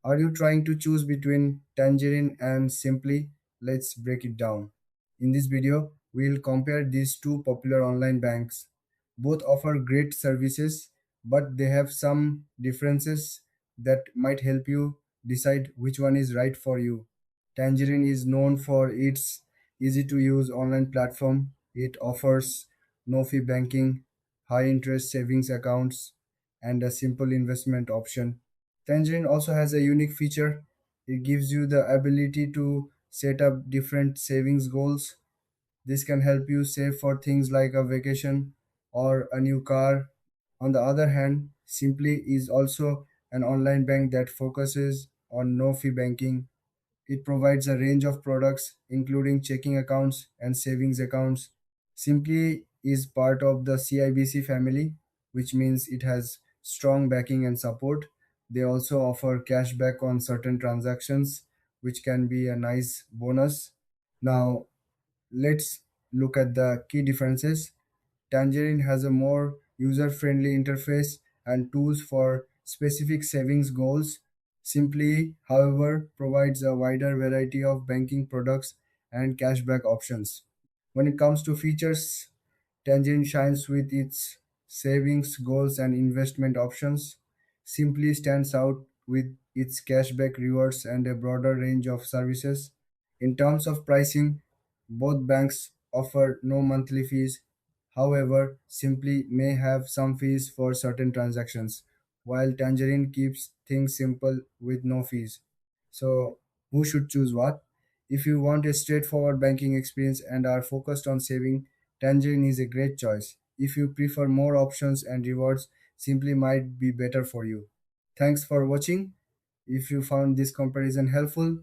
Are you trying to choose between Tangerine and Simply? Let's break it down. In this video, we'll compare these two popular online banks. Both offer great services, but they have some differences that might help you decide which one is right for you. Tangerine is known for its easy to use online platform. It offers no fee banking, high interest savings accounts, and a simple investment option. Tangerine also has a unique feature. It gives you the ability to set up different savings goals. This can help you save for things like a vacation or a new car. On the other hand, Simply is also an online bank that focuses on no fee banking. It provides a range of products, including checking accounts and savings accounts. Simply is part of the CIBC family, which means it has strong backing and support. They also offer cashback on certain transactions, which can be a nice bonus. Now, let's look at the key differences. Tangerine has a more user friendly interface and tools for specific savings goals. Simply, however, provides a wider variety of banking products and cashback options. When it comes to features, Tangerine shines with its savings goals and investment options. Simply stands out with its cashback rewards and a broader range of services. In terms of pricing, both banks offer no monthly fees. However, Simply may have some fees for certain transactions, while Tangerine keeps things simple with no fees. So, who should choose what? If you want a straightforward banking experience and are focused on saving, Tangerine is a great choice. If you prefer more options and rewards, Simply might be better for you. Thanks for watching. If you found this comparison helpful,